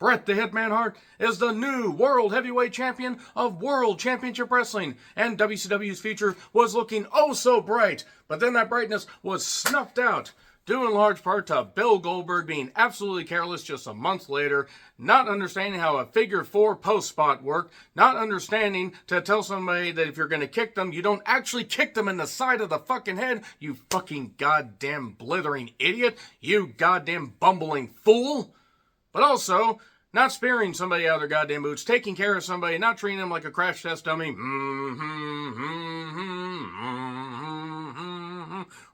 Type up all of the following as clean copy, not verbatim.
Bret the Hitman Hart is the new World Heavyweight Champion of World Championship Wrestling, and WCW's future was looking oh so bright, but then that brightness was snuffed out, due in large part to Bill Goldberg being absolutely careless just a month later, not understanding how a figure four post spot worked, not understanding to tell somebody that if you're going to kick them, you don't actually kick them in the side of the fucking head, you fucking goddamn blithering idiot, you goddamn bumbling fool. But also, not spearing somebody out of their goddamn boots, taking care of somebody, not treating them like a crash test dummy.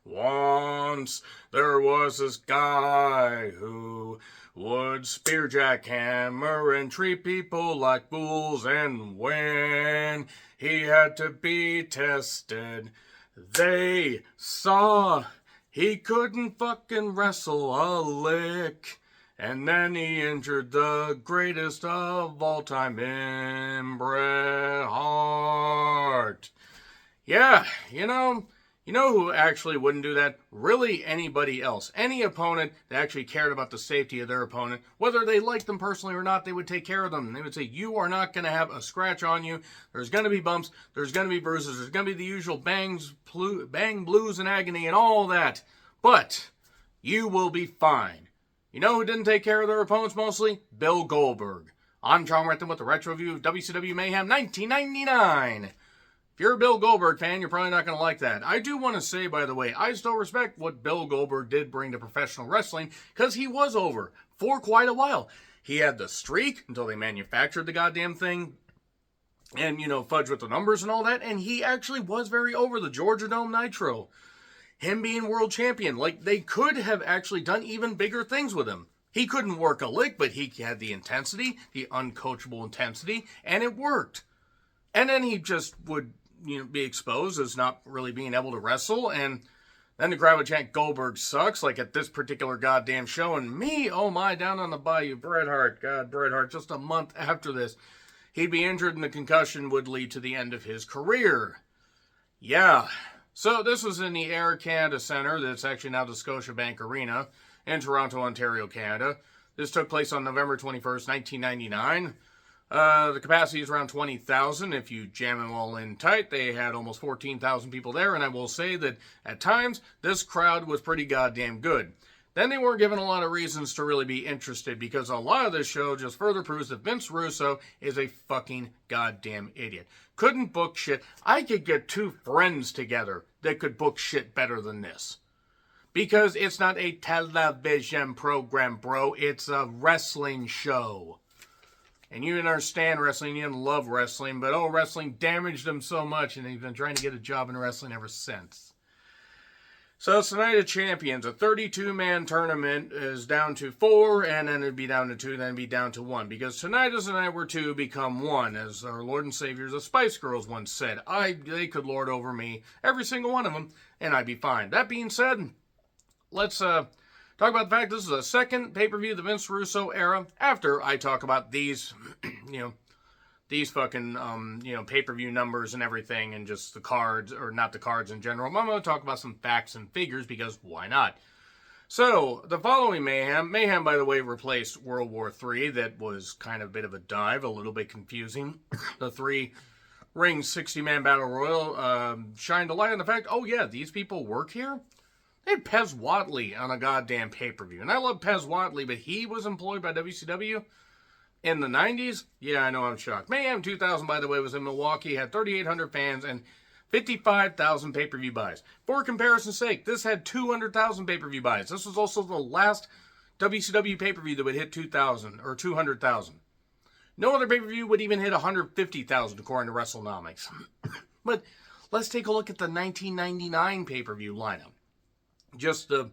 Once there was this guy who would spear jackhammer and treat people like fools, and when he had to be tested, they saw he couldn't fucking wrestle a lick. And then he injured the greatest of all time in Bret Hart. Yeah, you know who actually wouldn't do that? Really anybody else. Any opponent that actually cared about the safety of their opponent, whether they liked them personally or not, they would take care of them. They would say, you are not going to have a scratch on you. There's going to be bumps. There's going to be bruises. There's going to be the usual bang, blues, and agony and all that. But you will be fine. You know who didn't take care of their opponents mostly? Bill Goldberg. I'm John Renton with the Retro Review of WCW Mayhem 1999. If you're a Bill Goldberg fan, you're probably not going to like that. I do want to say, by the way, I still respect what Bill Goldberg did bring to professional wrestling, because he was over for quite a while. He had the streak until they manufactured the goddamn thing, and, fudge with the numbers and all that, and he actually was very over the Georgia Dome Nitro. Him being world champion, like they could have actually done even bigger things with him. He couldn't work a lick, but he had the intensity, the uncoachable intensity, and it worked. And then he just would, be exposed as not really being able to wrestle, and then the crowd would chant, Goldberg sucks, like at this particular goddamn show, and me, oh my, down on the bayou, Bret Hart, just a month after this, he'd be injured and the concussion would lead to the end of his career. Yeah. So this was in the Air Canada Centre, that's actually now the Scotiabank Arena, in Toronto, Ontario, Canada. This took place on November 21st, 1999. The capacity is around 20,000. If you jam them all in tight, they had almost 14,000 people there, and I will say that at times, this crowd was pretty goddamn good. Then they weren't given a lot of reasons to really be interested, because a lot of this show just further proves that Vince Russo is a fucking goddamn idiot. Couldn't book shit. I could get two friends together that could book shit better than this. Because it's not a television program, bro. It's a wrestling show. And you didn't understand wrestling, you didn't love wrestling, but wrestling damaged him so much, and he's been trying to get a job in wrestling ever since. So it's the Night of Champions. A 32-man tournament is down to 4, and then it'd be down to 2, then it'd be down to 1. Because tonight is the night where 2 become 1, as our Lord and Savior, the Spice Girls, once said. They could lord over me, every single one of them, and I'd be fine. That being said, let's talk about the fact this is the second pay-per-view of the Vince Russo era, after I talk about these, these fucking, pay-per-view numbers and everything, and just the cards, or not the cards in general. I'm going to talk about some facts and figures, because why not? So, the following Mayhem, by the way, replaced World War III. That was kind of a bit of a dive, a little bit confusing. The 3-ring 60-man battle royal shined a light on the fact, oh yeah, these people work here? They had Pez Whatley on a goddamn pay-per-view. And I love Pez Whatley, but he was employed by WCW in the 90s? Yeah, I know, I'm shocked. Mayhem 2000, by the way, was in Milwaukee, had 3,800 fans and 55,000 pay-per-view buys. For comparison's sake, this had 200,000 pay-per-view buys. This was also the last WCW pay-per-view that would hit 2,000 or 200,000. No other pay-per-view would even hit 150,000 according to WrestleNomics. But let's take a look at the 1999 pay-per-view lineup. Just the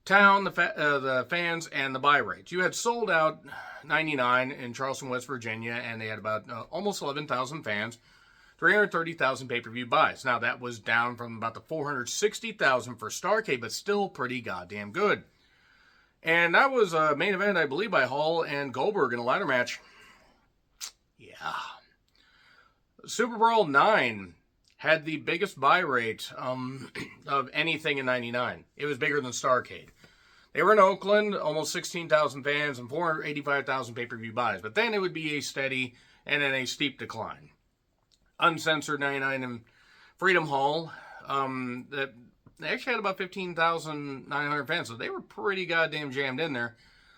town, the fans, and the buy rates. You had Sold Out 99 in Charleston, West Virginia, and they had about almost 11,000 fans, 330,000 pay-per-view buys. Now, that was down from about the 460,000 for Starrcade, but still pretty goddamn good. And that was a main event, I believe, by Hall and Goldberg in a ladder match. Yeah. Super Brawl 9 had the biggest buy rate of anything in 99. It was bigger than Starrcade. They were in Oakland, almost 16,000 fans and 485,000 pay-per-view buys. But then it would be a steady and then a steep decline. Uncensored 99 in Freedom Hall, they actually had about 15,900 fans, so they were pretty goddamn jammed in there.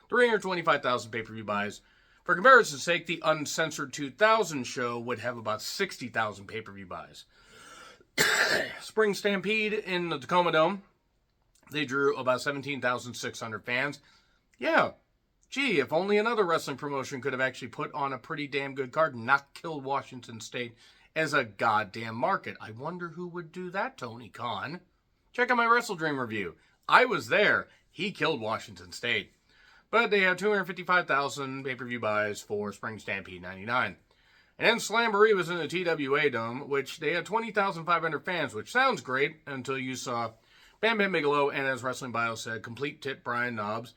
325,000 pay-per-view buys. For comparison's sake, the Uncensored 2000 show would have about 60,000 pay-per-view buys. Spring Stampede in the Tacoma Dome, they drew about 17,600 fans. Yeah, gee, if only another wrestling promotion could have actually put on a pretty damn good card and not killed Washington State as a goddamn market. I wonder who would do that, Tony Khan. Check out my Wrestle Dream review. I was there. He killed Washington State. But they had 255,000 pay-per-view buys for Spring Stampede 99. And then Slamboree was in the TWA Dome, which they had 20,500 fans, which sounds great until you saw Bam Bam Bigelow and, as Wrestling Bio said, complete tit Brian Knobbs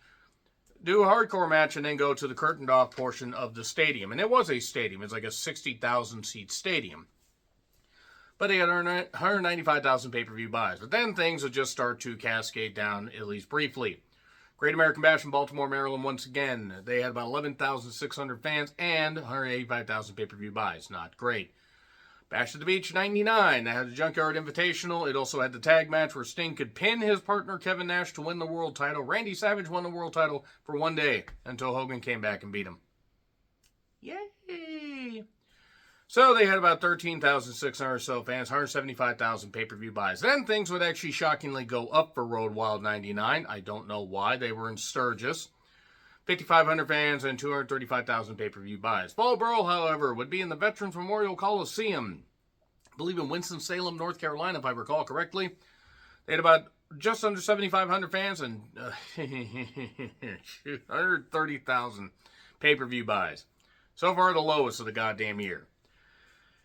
do a hardcore match and then go to the curtained off portion of the stadium. And it was a stadium. It's like a 60,000 seat stadium. But they had 195,000 pay-per-view buys. But then things would just start to cascade down, at least briefly. Great American Bash in Baltimore, Maryland, once again. They had about 11,600 fans and 185,000 pay-per-view buys. Not great. Bash at the Beach 99. That had the Junkyard Invitational. It also had the tag match where Sting could pin his partner Kevin Nash to win the world title. Randy Savage won the world title for one day until Hogan came back and beat him. Yay! So they had about 13,600 or so fans, 175,000 pay-per-view buys. Then things would actually shockingly go up for Road Wild 99. I don't know why. They were in Sturgis. 5,500 fans and 235,000 pay-per-view buys. Fall Brawl, however, would be in the Veterans Memorial Coliseum. I believe in Winston-Salem, North Carolina, if I recall correctly. They had about just under 7,500 fans and 130,000 pay-per-view buys. So far, the lowest of the goddamn year.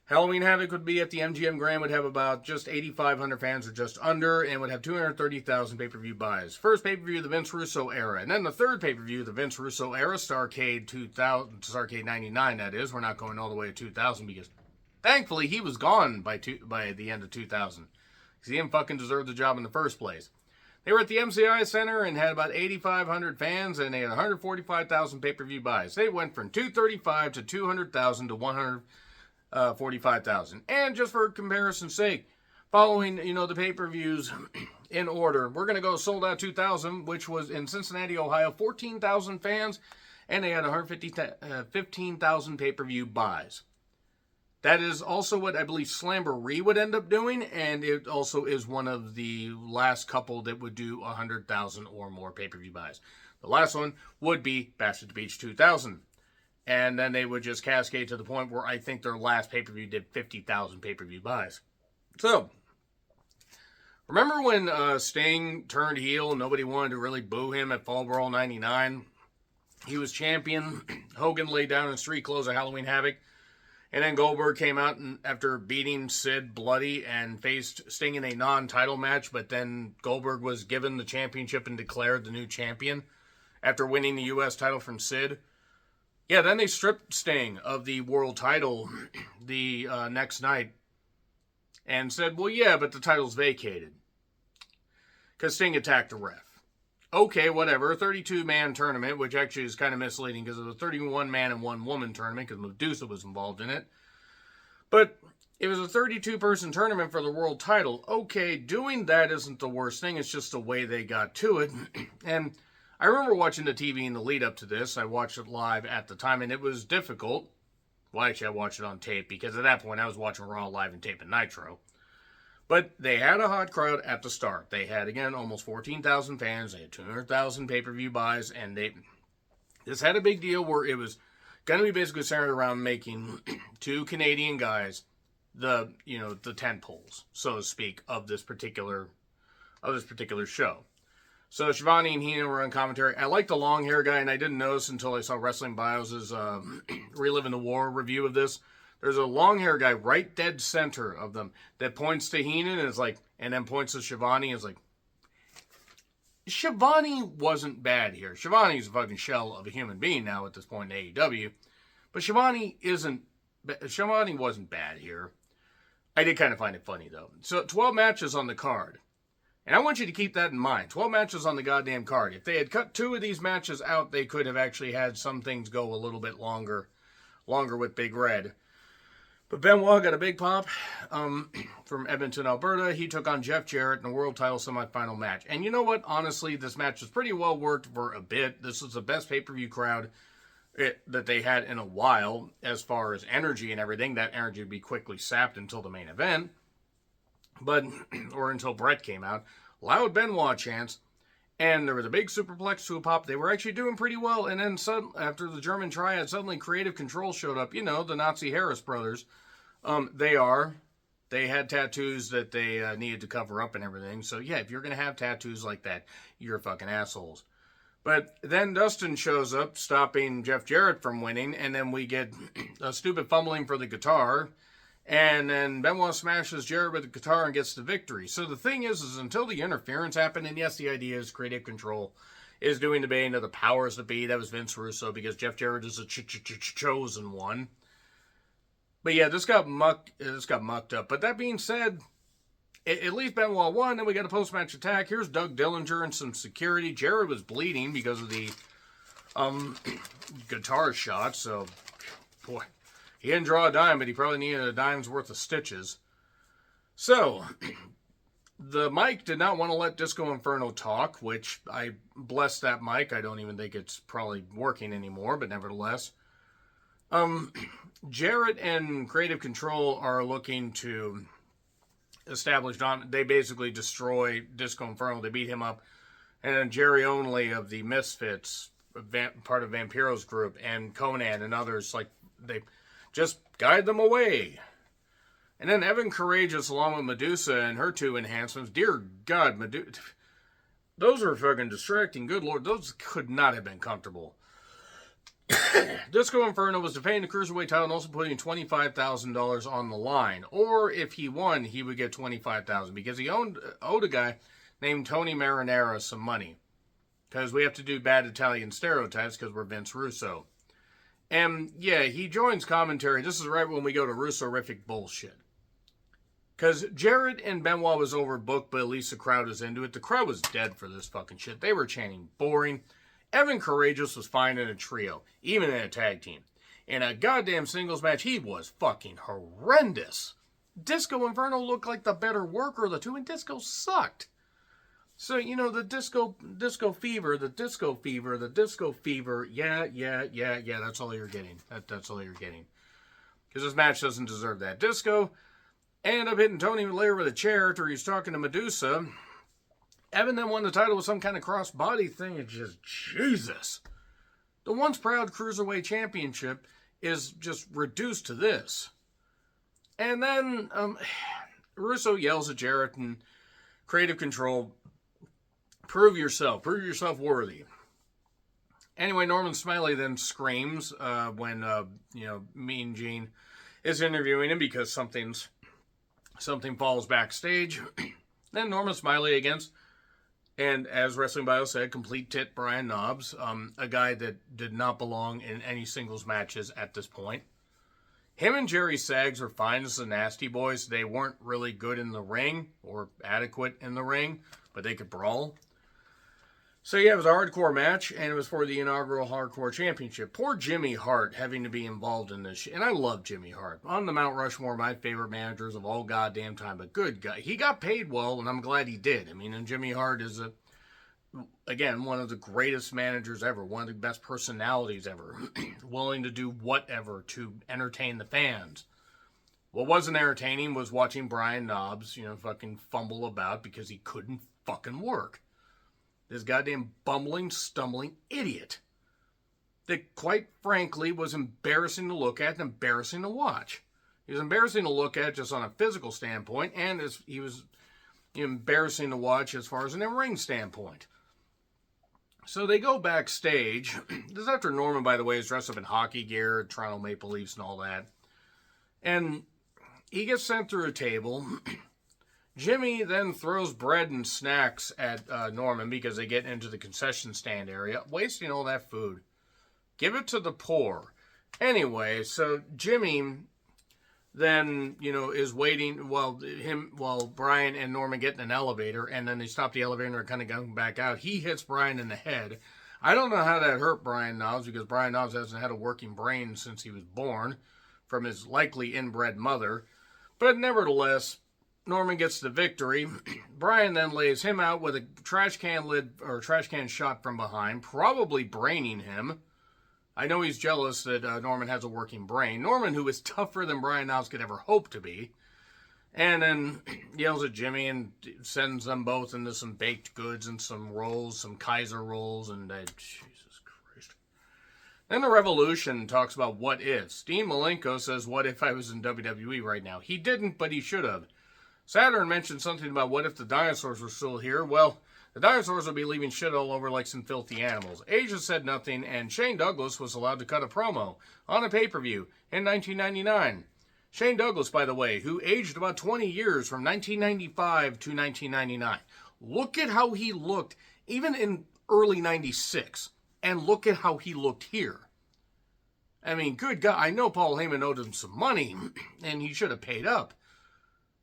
Halloween Havoc would be at the MGM Grand, would have about just 8,500 fans or just under, and would have 230,000 pay-per-view buys. First pay-per-view, the Vince Russo era. And then the third pay-per-view, the Vince Russo era, Starrcade 2000, Starrcade 99, that is. We're not going all the way to 2000 because, thankfully, he was gone by the end of 2000. Because he didn't fucking deserve the job in the first place. They were at the MCI Center and had about 8,500 fans, and they had 145,000 pay-per-view buys. They went from 235 to 200,000 to 145,000. And just for comparison's sake, following, the pay-per-views in order, we're going to go Sold Out 2000, which was in Cincinnati, Ohio, 14,000 fans, and they had 15,000 pay-per-view buys. That is also what I believe Slamboree would end up doing, and it also is one of the last couple that would do 100,000 or more pay-per-view buys. The last one would be Bash at the Beach 2000. And then they would just cascade to the point where I think their last pay-per-view did 50,000 pay-per-view buys. So, remember when Sting turned heel and nobody wanted to really boo him at Fall Brawl 99? He was champion. Hogan laid down in street clothes at Halloween Havoc. And then Goldberg came out and after beating Sid bloody and faced Sting in a non-title match. But then Goldberg was given the championship and declared the new champion after winning the U.S. title from Sid. Yeah, then they stripped Sting of the world title the next night and said, well, yeah, but the title's vacated because Sting attacked the ref. Okay, whatever, a 32-man tournament, which actually is kind of misleading because it was a 31-man and 1-woman tournament because Medusa was involved in it. But it was a 32-person tournament for the world title. Okay, doing that isn't the worst thing. It's just the way they got to it. And I remember watching the TV in the lead up to this. I watched it live at the time, and it was difficult. Well, actually, I watched it on tape, because at that point, I was watching Raw live and tape and Nitro. But they had a hot crowd at the start. They had, again, almost 14,000 fans. They had 200,000 pay-per-view buys, and this had a big deal where it was going to be basically centered around making two Canadian guys the tent poles, so to speak, of this particular show. So Shivani and Heenan were on commentary. I like the long hair guy, and I didn't notice until I saw Wrestling Bios' Reliving the War review of this. There's a long hair guy right dead center of them that points to Heenan and is like, and then points to Shivani and is like, Shivani wasn't bad here. Shivani's a fucking shell of a human being now at this point in AEW, but Shivani wasn't bad here. I did kind of find it funny though. So 12 matches on the card. And I want you to keep that in mind. 12 matches on the goddamn card. If they had cut 2 of these matches out, they could have actually had some things go a little bit longer with Big Red. But Benoit got a big pop from Edmonton, Alberta. He took on Jeff Jarrett in a world title semifinal match. And you know what? Honestly, this match was pretty well worked for a bit. This was the best pay-per-view crowd that they had in a while as far as energy and everything. That energy would be quickly sapped until the main event. Or until Brett came out. Loud Benoit chants. And there was a big superplex to a pop. They were actually doing pretty well. And then after the German triad, suddenly Creative Control showed up. You know, the Nazi Harris brothers. They had tattoos that they needed to cover up and everything. So yeah, if you're going to have tattoos like that, you're fucking assholes. But then Dustin shows up, stopping Jeff Jarrett from winning. And then we get a stupid fumbling for the guitar. And then Benoit smashes Jarrett with the guitar and gets the victory. So the thing is until the interference happened, and yes, the idea is Creative Control is doing the baying of the powers that be. That was Vince Russo, because Jeff Jarrett is a chosen one. But yeah, this got mucked up. But that being said, at least Benoit won. Then we got a post-match attack. Here's Doug Dillinger and some security. Jarrett was bleeding because of the guitar shot. So, boy. He didn't draw a dime, but he probably needed a dime's worth of stitches. So, the mic did not want to let Disco Inferno talk, which I bless that mic. I don't even think it's probably working anymore, but nevertheless. Jarrett and Creative Control are looking to establish they basically destroy Disco Inferno. They beat him up. And then Jerry Only of the Misfits, part of Vampiro's group, and Conan and others, they just guide them away. And then Evan Courageous along with Medusa and her 2 enhancements. Dear God, Medusa. Those are fucking distracting. Good Lord, those could not have been comfortable. Disco Inferno was defending the Cruiserweight title and also putting $25,000 on the line. Or if he won, he would get $25,000 because he owed a guy named Tony Marinara some money. Because we have to do bad Italian stereotypes because we're Vince Russo. And, yeah, he joins commentary. This is right when we go to Russo-rific bullshit. Because Jarrett and Benoit was overbooked, but at least the crowd was into it. The crowd was dead for this fucking shit. They were chanting boring. Evan Courageous was fine in a trio, even in a tag team. In a goddamn singles match, he was fucking horrendous. Disco Inferno looked like the better worker of the 2, and Disco sucked. So, you know, the disco fever, yeah, that's all you're getting. That's all you're getting. Because this match doesn't deserve that. Disco ended up hitting Tony Lair with a chair after he's talking to Medusa. Evan then won the title with some kind of cross-body thing. It's just, Jesus. The once proud Cruiserweight Championship is just reduced to this. And then Russo yells at Jarrett and Creative Control, prove yourself worthy. Anyway, Norman Smiley then screams when Mean Gene is interviewing him because something falls backstage. Then Norman Smiley against, and as Wrestling Bio said, complete tit Brian Knobbs, a guy that did not belong in any singles matches at this point. Him and Jerry Saggs are fine as the Nasty Boys. They weren't really good in the ring or adequate in the ring, but they could brawl. So yeah, it was a hardcore match, and it was for the inaugural Hardcore Championship. Poor Jimmy Hart having to be involved in this shit. And I love Jimmy Hart. On the Mount Rushmore, my favorite managers of all goddamn time. But good guy. He got paid well, and I'm glad he did. I mean, and Jimmy Hart is, again, one of the greatest managers ever. One of the best personalities ever. Willing to do whatever to entertain the fans. What wasn't entertaining was watching Brian Knobbs, fucking fumble about because he couldn't fucking work. This goddamn bumbling, stumbling idiot. That, quite frankly, was embarrassing to look at and embarrassing to watch. He was embarrassing to look at just on a physical standpoint, and he was embarrassing to watch as far as an in-ring standpoint. So they go backstage. This is after Norman, by the way, is dressed up in hockey gear, Toronto Maple Leafs and all that. And he gets sent through a table. Jimmy then throws bread and snacks at Norman because they get into the concession stand area, wasting all that food. Give it to the poor. Anyway, so Jimmy then, is waiting while Brian and Norman get in an elevator, and then they stop the elevator and are kind of going back out. He hits Brian in the head. I don't know how that hurt Brian Knobbs, because Brian Knobbs hasn't had a working brain since he was born from his likely inbred mother. But nevertheless, Norman gets the victory. Brian then lays him out with a trash can shot from behind, probably braining him. I know he's jealous that Norman has a working brain. Norman, who is tougher than Brian Knobbs could ever hope to be. And then yells at Jimmy and sends them both into some baked goods and some rolls, some Kaiser rolls, and Jesus Christ. Then the Revolution talks about what ifs. Dean Malenko says, what if I was in WWE right now? He didn't, but he should have. Saturn mentioned something about what if the dinosaurs were still here. Well, the dinosaurs would be leaving shit all over like some filthy animals. Asia said nothing, and Shane Douglas was allowed to cut a promo on a pay-per-view in 1999. Shane Douglas, by the way, who aged about 20 years from 1995 to 1999. Look at how he looked, even in early 96, and look at how he looked here. I mean, good God, I know Paul Heyman owed him some money, and he should have paid up.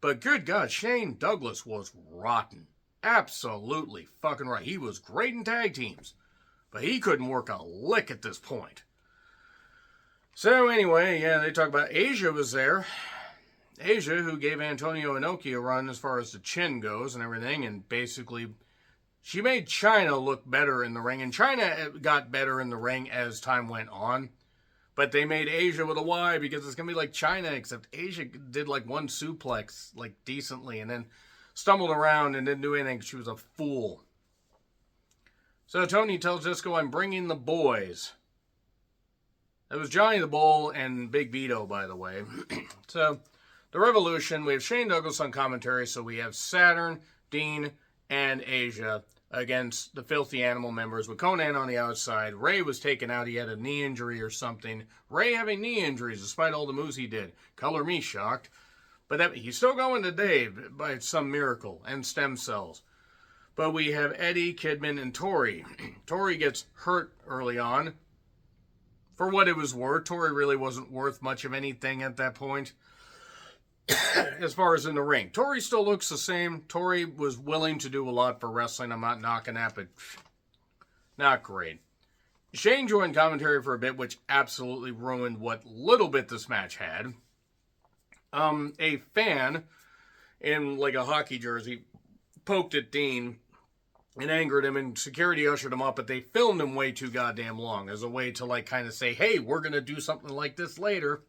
But good God, Shane Douglas was rotten. Absolutely fucking right. He was great in tag teams, but he couldn't work a lick at this point. So anyway, yeah, they talk about Asia was there. Asia, who gave Antonio Inoki a run as far as the chin goes and everything, and basically she made Chyna look better in the ring, and Chyna got better in the ring as time went on. But they made Asia with a Y because it's going to be like Chyna, except Asia did like one suplex, like decently, and then stumbled around and didn't do anything. She was a fool. So Tony tells Disco, I'm bringing the boys. It was Johnny the Bull and Big Vito, by the way. So, the Revolution, we have Shane Douglas on commentary, so we have Saturn, Dean, and Asia against the Filthy Animal members, with Conan on the outside. Ray was taken out. He had a knee injury or something. Ray having knee injuries, despite all the moves he did. Color me shocked. But he's still going today by some miracle, and stem cells. But we have Eddie, Kidman, and Tori. Tori gets hurt early on. For what it was worth, Tori really wasn't worth much of anything at that point. As far as in the ring. Tori still looks the same. Tori was willing to do a lot for wrestling. I'm not knocking that, but not great. Shane joined commentary for a bit, which absolutely ruined what little bit this match had. A fan in like a hockey jersey poked at Dean and angered him, and security ushered him up, but they filmed him way too goddamn long as a way to like kind of say, hey, we're going to do something like this later.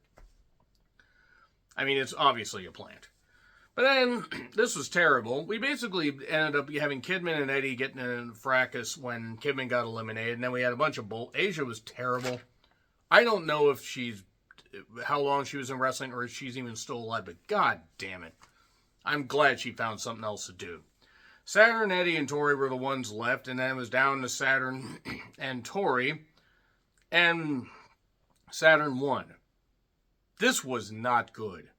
I mean, it's obviously a plant. But then, this was terrible. We basically ended up having Kidman and Eddie getting in a fracas when Kidman got eliminated, and then we had a bunch of Asia was terrible. I don't know if how long she was in wrestling or if she's even still alive, but god damn it. I'm glad she found something else to do. Saturn, Eddie, and Tori were the ones left, and then it was down to Saturn and Tori, and Saturn won. This was not good.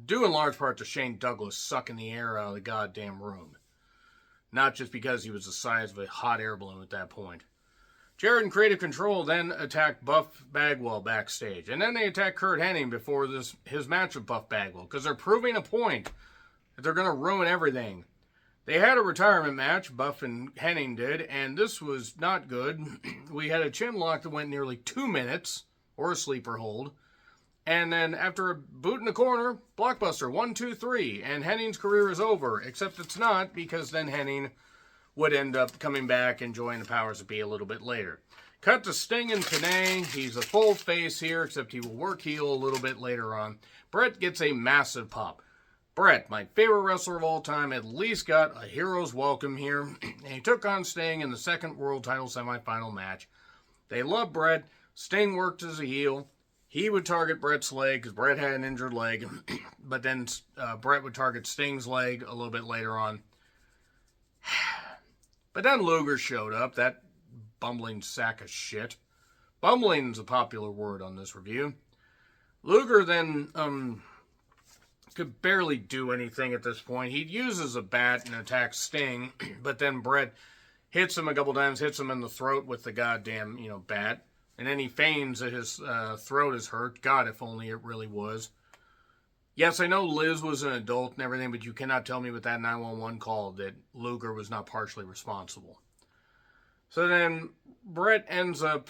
Due in large part to Shane Douglas sucking the air out of the goddamn room. Not just because he was the size of a hot air balloon at that point. Jared and Creative Control then attacked Buff Bagwell backstage, and then they attacked Kurt Hennig before his match with Buff Bagwell, because they're proving a point that they're going to ruin everything. They had a retirement match, Buff and Hennig did, and this was not good. We had a chin lock that went nearly 2 minutes, or a sleeper hold. And then after a boot in the corner, blockbuster, 1, 2, 3, and Henning's career is over. Except it's not, because then Hennig would end up coming back and joining the powers that be a little bit later. Cut to Sting and Tenay. He's a full face here, except he will work heel a little bit later on. Brett gets a massive pop. Brett, my favorite wrestler of all time, at least got a hero's welcome here. And he took on Sting in the second world title semifinal match. They love Brett. Sting worked as a heel. He would target Brett's leg because Brett had an injured leg. But then Brett would target Sting's leg a little bit later on. But then Luger showed up, that bumbling sack of shit. Bumbling is a popular word on this review. Luger then could barely do anything at this point. He uses a bat and attacks Sting, but then Brett hits him a couple times, hits him in the throat with the goddamn, bat. And then he feigns that his throat is hurt. God, if only it really was. Yes, I know Liz was an adult and everything, but you cannot tell me with that 911 call that Luger was not partially responsible. So then Brett ends up,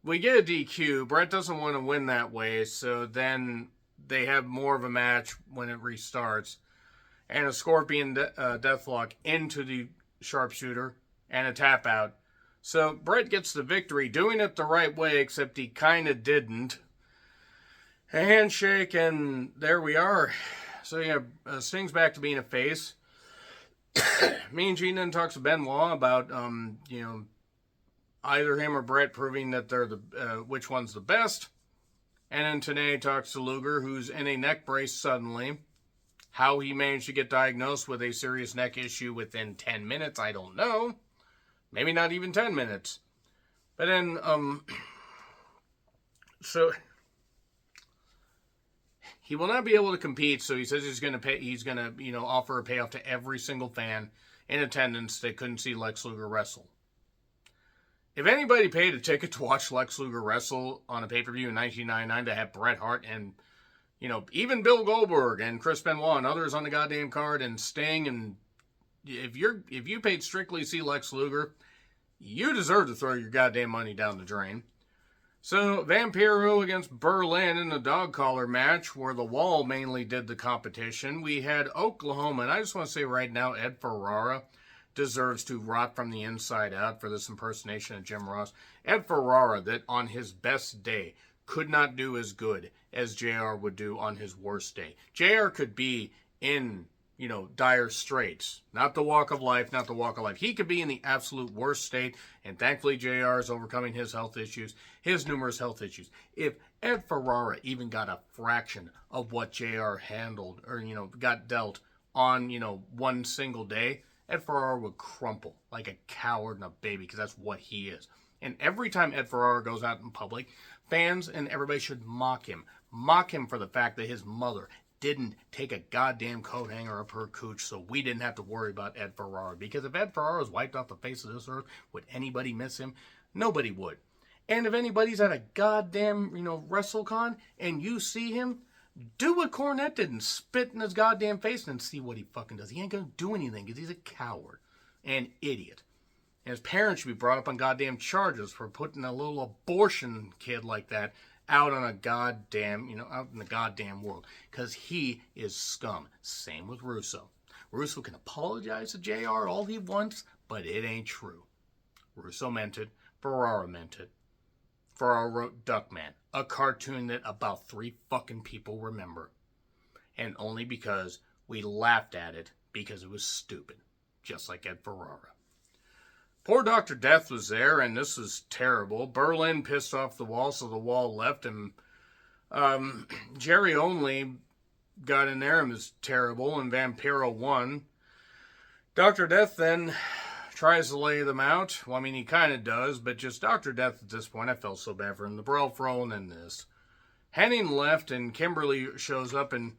we get a DQ. Brett doesn't want to win that way, so then they have more of a match when it restarts. And a Scorpion Deathlock into the sharpshooter and a tap out. So Brett gets the victory, doing it the right way, except he kind of didn't. A handshake, and there we are. So yeah, Sting's back to being a face. Mean Gene then talks to Benoit about, either him or Brett proving that they're the which one's the best. And then Tenay talks to Luger, who's in a neck brace suddenly. How he managed to get diagnosed with a serious neck issue within 10 minutes, I don't know. Maybe not even 10 minutes. But then, so he will not be able to compete, so he says he's going to offer a payoff to every single fan in attendance that couldn't see Lex Luger wrestle. If anybody paid a ticket to watch Lex Luger wrestle on a pay-per-view in 1999 to have Bret Hart and, even Bill Goldberg and Chris Benoit and others on the goddamn card and Sting, and if you paid strictly to see Lex Luger, you deserve to throw your goddamn money down the drain. So, Vampiro against Berlin in the dog collar match, where the Wall mainly did the competition. We had Oklahoma, and I just want to say right now, Ed Ferrara deserves to rot from the inside out for this impersonation of Jim Ross. Ed Ferrara, that on his best day, could not do as good as JR would do on his worst day. JR could be in, dire straits. Not the walk of life, not the walk of life. He could be in the absolute worst state, and thankfully JR is overcoming his health issues, his numerous health issues. If Ed Ferrara even got a fraction of what JR handled, or, got dealt on, one single day, Ed Ferrara would crumple like a coward and a baby, because that's what he is. And every time Ed Ferrara goes out in public, fans and everybody should mock him. Mock him for the fact that his mother didn't take a goddamn coat hanger up her cooch, so we didn't have to worry about Ed Ferrara. Because if Ed Ferrara was wiped off the face of this earth, would anybody miss him? Nobody would. And if anybody's at a goddamn, WrestleCon and you see him, do what Cornette did and spit in his goddamn face and see what he fucking does. He ain't gonna do anything because he's a coward and idiot. And his parents should be brought up on goddamn charges for putting a little abortion kid like that out on a goddamn, out in the goddamn world. Because he is scum. Same with Russo. Russo can apologize to JR all he wants, but it ain't true. Russo meant it. Ferrara meant it. Ferrara wrote Duckman, a cartoon that about 3 fucking people remember. And only because we laughed at it because it was stupid. Just like Ed Ferrara. Poor Dr. Death was there, and this was terrible. Berlin pissed off the Wall, so the Wall left him. Jerry Only got in there and was terrible, and Vampiro won. Dr. Death then tries to lay them out. Well, I mean, he kind of does, but just Dr. Death at this point, I felt so bad for him. The Brawl for all, and then this. Henning left, and Kimberly shows up, and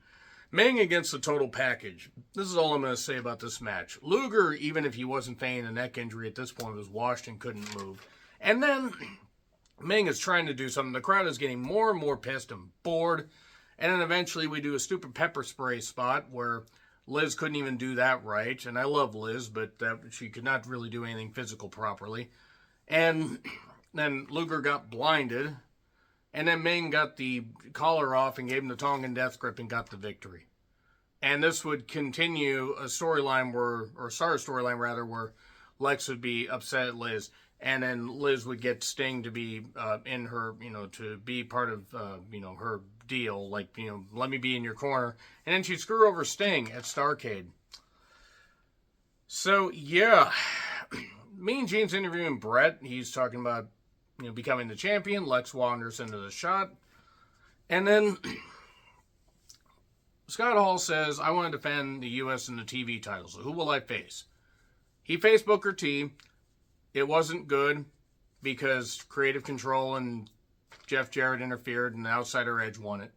Ming against the total package. This is all I'm going to say about this match. Luger, even if he wasn't feigning a neck injury at this point, was washed and couldn't move. And then Ming is trying to do something. The crowd is getting more and more pissed and bored. And then eventually we do a stupid pepper spray spot where Liz couldn't even do that right. And I love Liz, but she could not really do anything physical properly. And then Luger got blinded. And then Ming got the collar off and gave him the Tongan death grip and got the victory. And this would continue a storyline where Lex would be upset at Liz. And then Liz would get Sting to be in her, to be part of, her deal. Like, let me be in your corner. And then she'd screw over Sting at Starrcade. So, yeah. Mean Gene's interviewing Brett. He's talking about, becoming the champion. Lex wanders into the shot. And then Scott Hall says, I want to defend the U.S. and the TV titles. So who will I face? He faced Booker T. It wasn't good because Creative Control and Jeff Jarrett interfered and the Outsider Edge won it.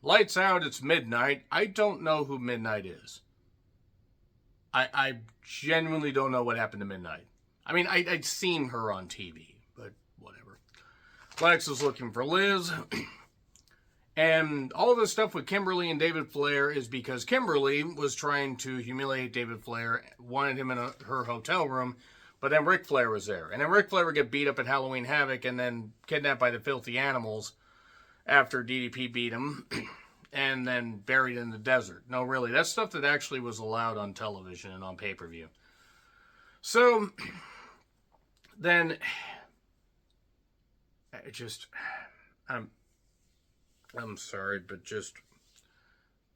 Lights out, it's midnight. I don't know who Midnight is. I genuinely don't know what happened to Midnight. I mean, I'd seen her on TV. Lex is looking for Liz. And all this stuff with Kimberly and David Flair is because Kimberly was trying to humiliate David Flair, wanted him in her hotel room, but then Ric Flair was there. And then Ric Flair would get beat up at Halloween Havoc and then kidnapped by the Filthy Animals after DDP beat him and then buried in the desert. No, really, that's stuff that actually was allowed on television and on pay-per-view. So, then, I'm sorry, but just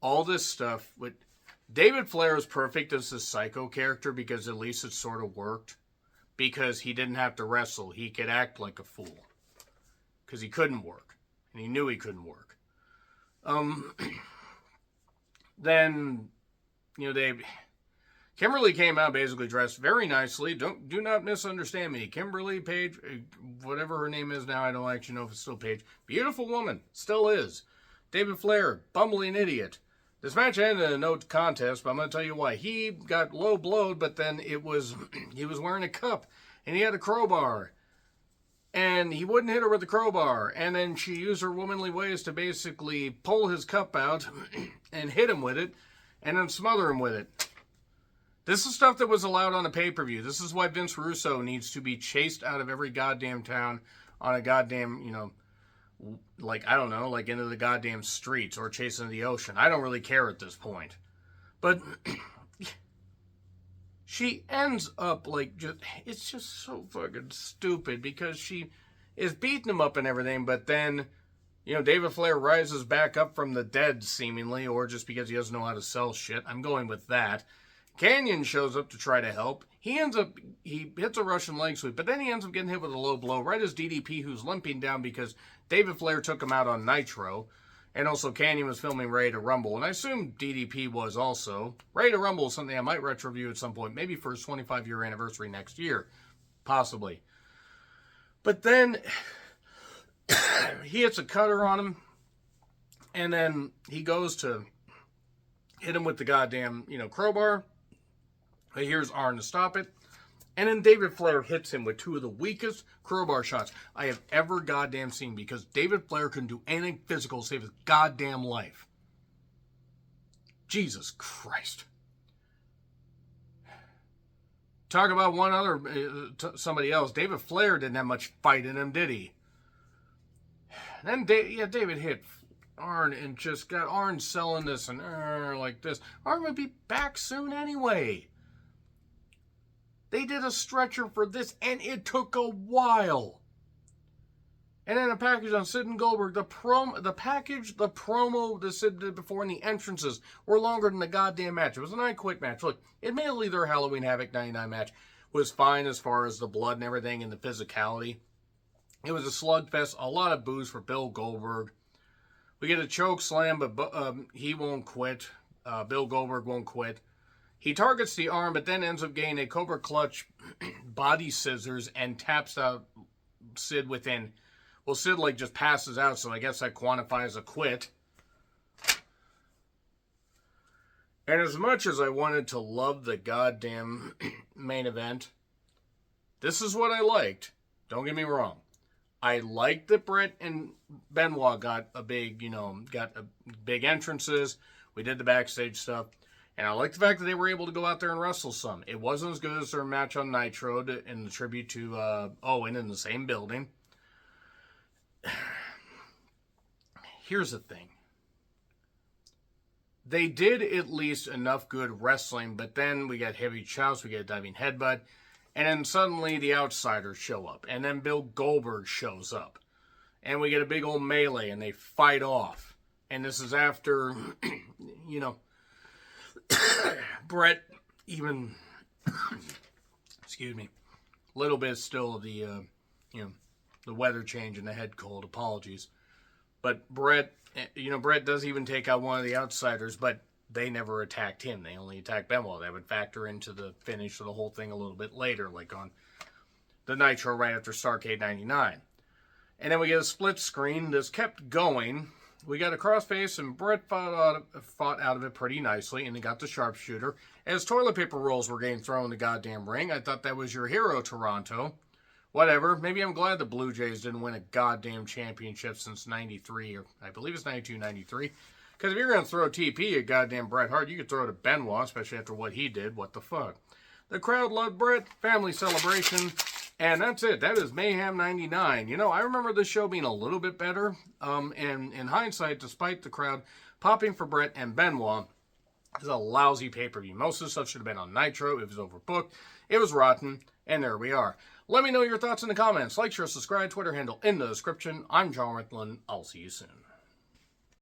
all this stuff with David Flair is perfect as a psycho character because at least it sort of worked. Because he didn't have to wrestle. He could act like a fool. Because he couldn't work. And he knew he couldn't work. Then, Kimberly came out basically dressed very nicely. Do not misunderstand me. Kimberly Page, whatever her name is now, I don't actually know if it's still Page. Beautiful woman. Still is. David Flair, bumbling idiot. This match ended in a no contest, but I'm going to tell you why. He got low blowed, but then he was wearing a cup, and he had a crowbar. And he wouldn't hit her with the crowbar. And then she used her womanly ways to basically pull his cup out and hit him with it, and then smother him with it. This is stuff that was allowed on a pay-per-view. This is why Vince Russo needs to be chased out of every goddamn town on a goddamn, into the goddamn streets or chasing the ocean. I don't really care at this point. But she ends up it's just so fucking stupid because she is beating him up and everything, but then, David Flair rises back up from the dead seemingly, or just because he doesn't know how to sell shit. I'm going with that. Canyon shows up to try to help. He hits a Russian leg sweep, but then he ends up getting hit with a low blow right as DDP, who's limping down because David Flair took him out on Nitro, and also Canyon was filming Ready to Rumble, and I assume DDP was also. Ready to Rumble is something I might retro-review at some point, maybe for his 25-year anniversary next year, possibly. But then he hits a cutter on him, and then he goes to hit him with the goddamn, crowbar. He hears Arn to stop it. And then David Flair hits him with two of the weakest crowbar shots I have ever goddamn seen because David Flair couldn't do anything physical to save his goddamn life. Jesus Christ. Talk about somebody else. David Flair didn't have much fight in him, did he? Then David hit Arn and just got Arn selling this and like this. Arn would be back soon anyway. They did a stretcher for this, and it took a while. And then a package on Sid and Goldberg. The promo that Sid did before and the entrances were longer than the goddamn match. It was a 9-quick match. Look, admittedly, their Halloween Havoc 99 match was fine as far as the blood and everything and the physicality. It was a slugfest. A lot of boos for Bill Goldberg. We get a choke slam, but he won't quit. Bill Goldberg won't quit. He targets the arm, but then ends up getting a Cobra Clutch body scissors and taps out Sid within. Well, Sid just passes out, so I guess that quantifies a quit. And as much as I wanted to love the goddamn main event, this is what I liked. Don't get me wrong. I liked that Brett and Benoit got big entrances. We did the backstage stuff. And I like the fact that they were able to go out there and wrestle some. It wasn't as good as their match on Nitro in the tribute to Owen in the same building. Here's the thing. They did at least enough good wrestling, but then we got heavy chops, we got a diving headbutt, and then suddenly the outsiders show up, and then Bill Goldberg shows up. And we get a big old melee, and they fight off. And this is after, Brett even, excuse me, a little bit still of the, the weather change and the head cold, apologies. But Brett does even take out one of the outsiders, but they never attacked him. They only attacked Benoit. That would factor into the finish of the whole thing a little bit later, like on the Nitro right after Starrcade 99. And then we get a split screen. This kept going. We got a crossface, and Brett fought out of it pretty nicely, and they got the sharpshooter. As toilet paper rolls were getting thrown in the goddamn ring, I thought that was your hero, Toronto. Whatever. Maybe I'm glad the Blue Jays didn't win a goddamn championship since 93, or I believe it's 92, 93. Because if you're going to throw TP at goddamn Bret Hart, you could throw it at Benoit, especially after what he did. What the fuck? The crowd loved Bret. Family celebration. And that's it. That is Mayhem 99. You know, I remember this show being a little bit better. And in hindsight, despite the crowd popping for Bret and Benoit, it was a lousy pay-per-view. Most of the stuff should have been on Nitro. It was overbooked. It was rotten. And there we are. Let me know your thoughts in the comments. Like, share, subscribe, Twitter handle in the description. I'm John Rickland. I'll see you soon.